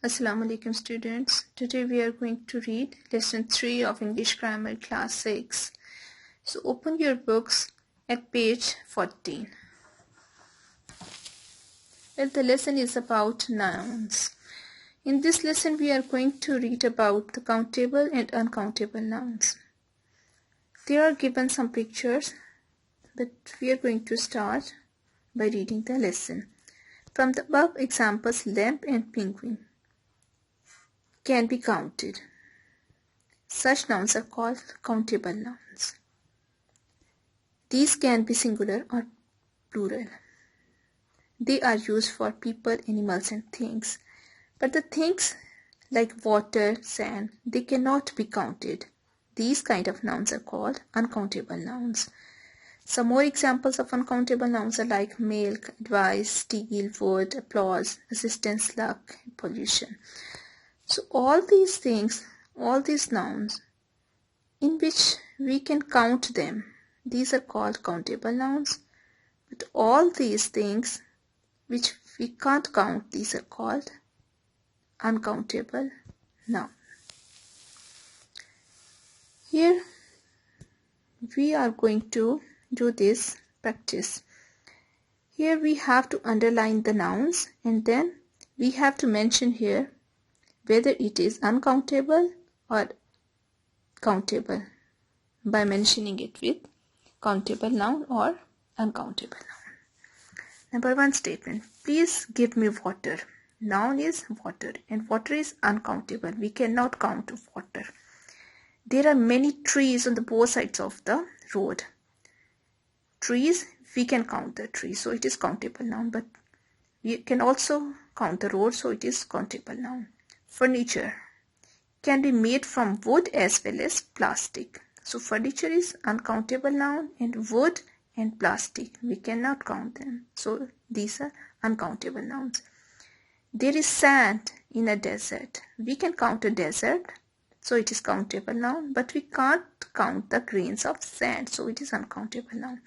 Assalamu alaikum students. Today we are going to read lesson 3 of English Grammar class 6. So open your books at page 14. Well, the lesson is about nouns. In this lesson we are going to read about the countable and uncountable nouns. There are given some pictures, but we are going to start by reading the lesson. From the above examples, lamp and penguin can be counted. Such nouns are called countable nouns. These can be singular or plural. They are used for people, animals and things. But the things like water, sand, they cannot be counted. These kind of nouns are called uncountable nouns. Some more examples of uncountable nouns are like milk, advice, steel, wood, applause, assistance, luck, pollution. So all these things, all these nouns in which we can count them, these are called countable nouns. But all these things which we can't count, these are called uncountable nouns. Here we are going to do this practice. Here we have to underline the nouns and then we have to mention here whether it is uncountable or countable by mentioning it with countable noun or uncountable noun. Number 1 statement. Please give me water. Noun is water and water is uncountable. We cannot count water. There are many trees on the both sides of the road. Trees, we can count the trees, so it is countable noun, but we can also count the road, so it is countable noun. Furniture can be made from wood as well as plastic. So furniture is uncountable noun and wood and plastic, we cannot count them. So these are uncountable nouns. There is sand in a desert. We can count a desert, so it is countable noun, but we can't count the grains of sand, so it is uncountable noun.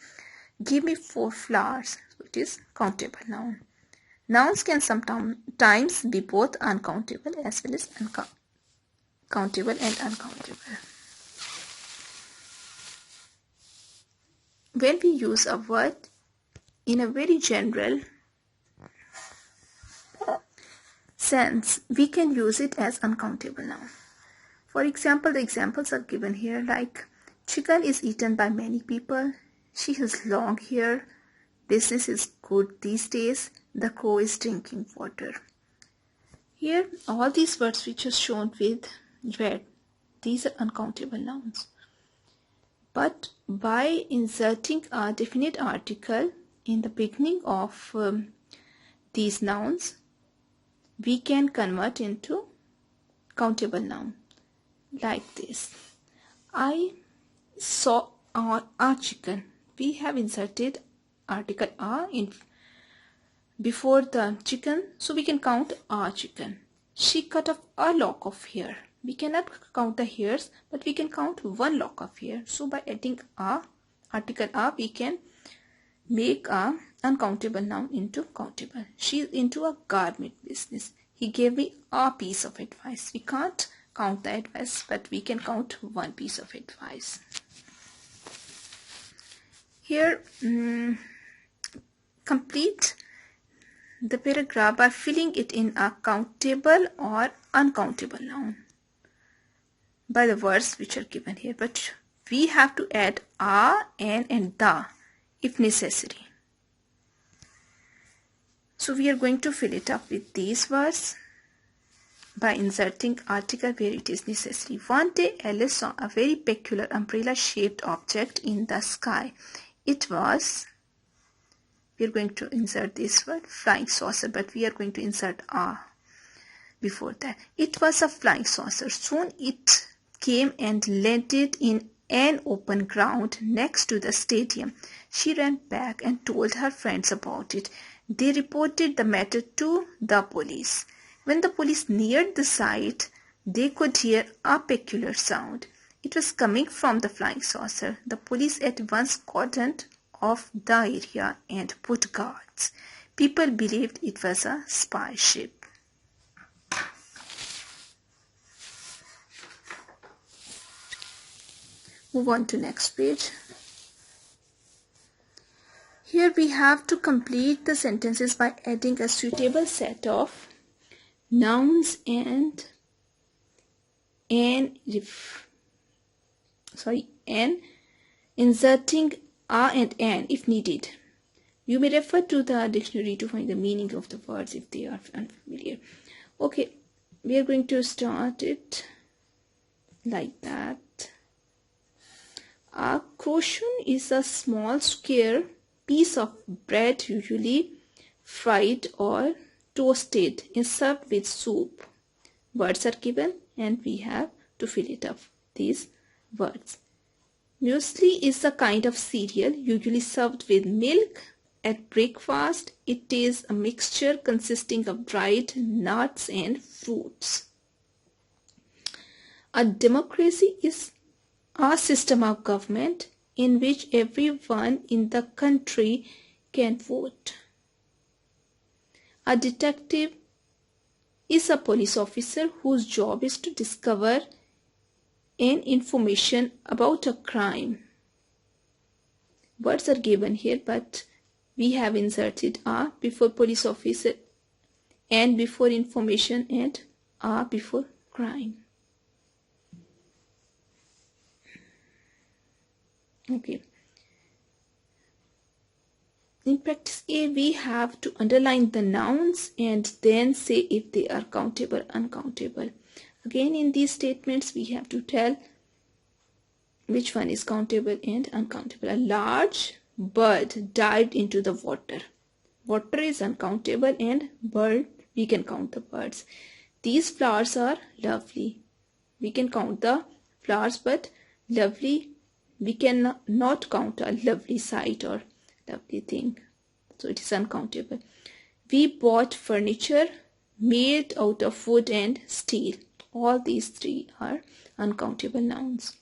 Give me 4 flowers, so it is countable noun. Nouns can sometimes be both uncountable as well as countable and uncountable. When we use a word in a very general sense, we can use it as uncountable noun. For example, the examples are given here like chicken is eaten by many people, she has long hair, business is good these days, the crow is drinking water. Here, all these words which are shown with red, these are uncountable nouns. But by inserting a definite article in the beginning of these nouns, we can convert into countable noun. Like this. I saw a chicken. We have inserted article a in before the chicken, so we can count a chicken. She cut off a lock of hair. We cannot count the hairs, but we can count 1 lock of hair. So by adding a, article a, we can make a uncountable noun into countable. She is into a garment business. He gave me a piece of advice. We can't count the advice, but we can count 1 piece of advice. Here, complete the paragraph by filling it in a countable or uncountable noun by the words which are given here, but we have to add a, an and the if necessary. So we are going to fill it up with these words by inserting article where it is necessary. One day Alice saw a very peculiar umbrella-shaped object in the sky. It was, we are going to insert this word, flying saucer, but we are going to insert a before that. It was a flying saucer. Soon it came and landed in an open ground next to the stadium. She ran back and told her friends about it. They reported the matter to the police. When the police neared the site, they could hear a peculiar sound. It was coming from the flying saucer. The police at once cordoned off the area and put guards. People believed it was a spy ship. Move on to next page. Here we have to complete the sentences by adding a suitable set of nouns and inserting a and an if needed. You may refer to the dictionary to find the meaning of the words if they are unfamiliar. Okay, we are going to start it like that. A croissant is a small square piece of bread, usually fried or toasted, and served with soup. Words are given and we have to fill it up, these words. Muesli is a kind of cereal usually served with milk at breakfast. It is a mixture consisting of dried nuts and fruits. A democracy is a system of government in which everyone in the country can vote. A detective is a police officer whose job is to discover an information about a crime. Words are given here, but we have inserted a before police officer and before information and a before crime. Okay. In practice A, we have to underline the nouns and then say if they are countable or uncountable. Again, in these statements, we have to tell which one is countable and uncountable. A large bird dived into the water. Water is uncountable and bird, we can count the birds. These flowers are lovely. We can count the flowers, but lovely, we can not count a lovely sight or lovely thing. So it is uncountable. We bought furniture made out of wood and steel. All these three are uncountable nouns.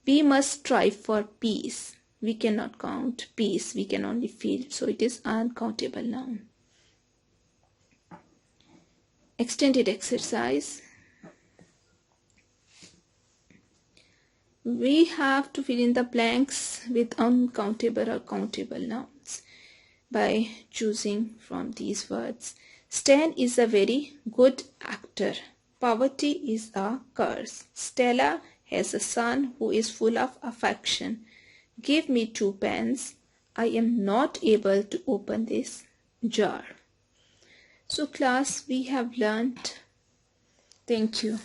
We must strive for peace. We cannot count peace. We can only feel. So it is uncountable noun. Extended exercise. We have to fill in the blanks with uncountable or countable nouns by choosing from these words. Stan is a very good actor. Poverty is a curse. Stella has a son who is full of affection. Give me 2 pens. I am not able to open this jar. So class, we have learnt. Thank you.